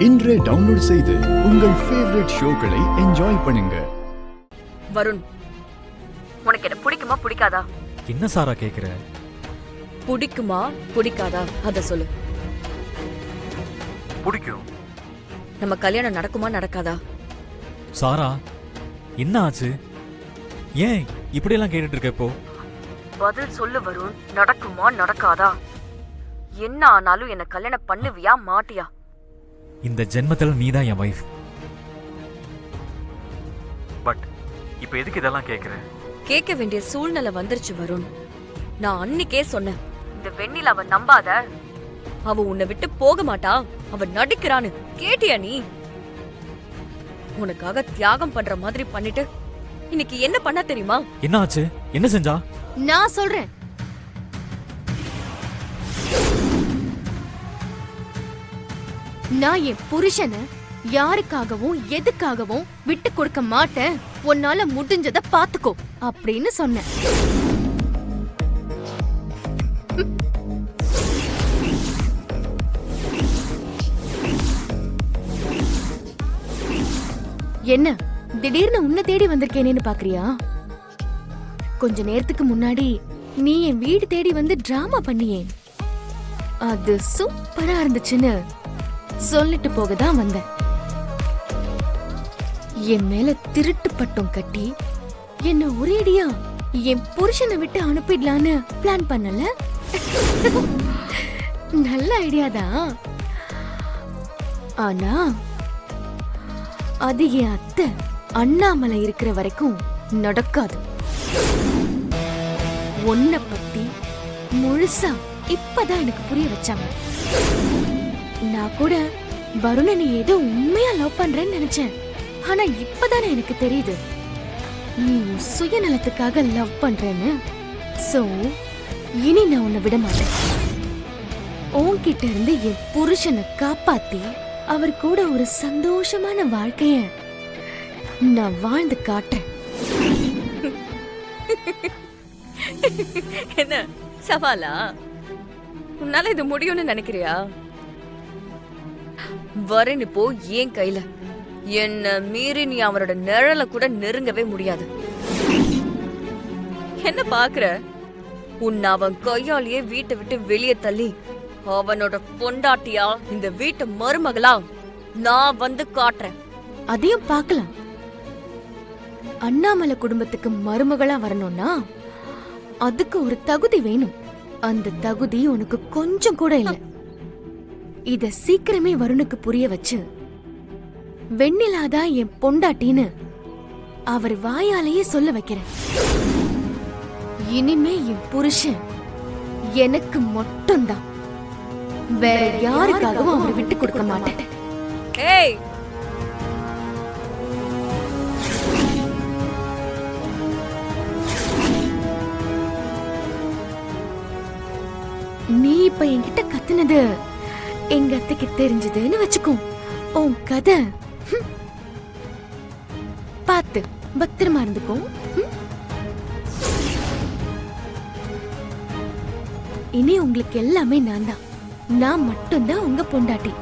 இன்றே டவுன்லோட் செய்து உங்கள் ஃபேவரட் ஷோக்களை என்ஜாய் பண்ணுங்க. வருண், உனக்கு என்ன பிடிக்குமா பிடிக்காதா? என்ன சாரா கேக்குற? பிடிக்குமா பிடிக்காதா அத சொல்லு. பிடிக்கும். நம்ம கல்யாணம் நடக்குமா நடக்காதா? சாரா, என்ன ஆச்சு? ஏன் இப்படி எல்லாம் கேட்டுட்டு இருக்க? இப்போ பதில் சொல்லு வருண். நடக்குமா நடக்காதா? என்ன ஆனாலும் என்ன கல்யாணம் பண்ணுவியா மாட்டியா? இந்த ஜென்மத்துல நீதான் என் வைஃப். பட் இப்ப எதுக்கு இதெல்லாம் கேக்குற? கேட்க வேண்டிய சூழ்நிலை வந்துருச்சு வருண். நான் அன்னைக்கே சொன்னேன், இந்த வெண்ணில அவ நம்பாத, அவ உன்னை விட்டு போக மாட்டா, அவ நடிக்கிறான்னு. கேட்டியா நீ? உனக்காக தியாகம் பண்ற மாதிரி பண்ணிட்டு இன்னைக்கு என்ன பண்ண தெரியுமா? என்ன ஆச்சு? என்ன செஞ்சா? நான் சொல்றேன். நான் என் புருஷனை யாருக்காகவும் எதுக்காகவும் விட்டு கொடுக்க மாட்டேன், உன்னால முடிஞ்சத பாத்துக்கோ அப்படின்னு சொன்னேன். என்ன திடீர்னு உன்னை தேடி வந்திருக்கேனேன்னு பாக்குறியா? கொஞ்ச நேரத்துக்கு முன்னாடி நீ என் வீடு தேடி வந்து டிராமா பண்ணியே, அது சூப்பரா இருந்துச்சுன்னு சொல்லிட்டு போகதான் வந்தேன். என் மேல திருட்டு பட்டம் கட்டி என்ன ஒரேடியா என் புருஷனை விட்டு அனுப்பிடலான்னு பிளான் பண்ணல? நல்ல ஐடியாதான். ஆனா அது என் அத்தை அண்ணாமலை இருக்கிற வரைக்கும் நடக்காது. உன்னை பத்தி முழுசா இப்பதான் எனக்கு புரிய வச்சாங்க. நான் கூட வருணனை ஏதோ உண்மையா லவ் பண்றேன்னு நினைச்சேன். ஆனா இப்பதானே எனக்கு தெரியுது நீ சுயநலத்துக்காக லவ் பண்றேன்னு. சோ இனி நான் உன்னை விட மாட்டேன். உன்கிட்ட இருந்து என் புருஷனை காப்பாத்தி அவர் கூட ஒரு சந்தோஷமான வாழ்க்கைய நான் வாழ்ந்து காட்டுறேன். என்ன சவாலா? உன்னால இது முடியும்னு நினைக்கிறியா? வரேன் இப்போ ஏன் கையில. என்ன மீறி நீ அவனோட நிழல கூட நெருங்கவே முடியாது. என்ன பாக்குற? உன்னை அவன் கையாலேயே வீட்டை விட்டு வெளியே தள்ளி அவனோட பொண்டாட்டியா இந்த வீட்டு மருமகளா நான் வந்து காட்டுறேன். அதையும் பார்க்கலாம். அண்ணாமலை குடும்பத்துக்கு மருமகளா வரணும்னா அதுக்கு ஒரு தகுதி வேணும். அந்த தகுதி உனக்கு கொஞ்சம் கூட இல்ல. இத சீக்கிரமே வருணுக்கு புரிய வச்சு வெண்ணிலாதான் என் பொண்டாட்டின்னு அவர் வாயாலேயே சொல்ல வைக்கிறேன். இனிமே என் புருஷன் எனக்கு மட்டும்தான், வேற யாருக்காகவும் அவர் விட்டு கொடுக்க மாட்டேன். ஏய், நீ இப்ப என்கிட்ட கத்துனது எங்க அத்தைக்கு தெரிஞ்சதுன்னு வச்சுக்கோ, உன் கதை பார்த்து பத்திரமா இருந்துக்கோ. இனி உங்களுக்கு எல்லாமே நான் தான். நான் மட்டும்தான் உங்க பொண்டாட்டி.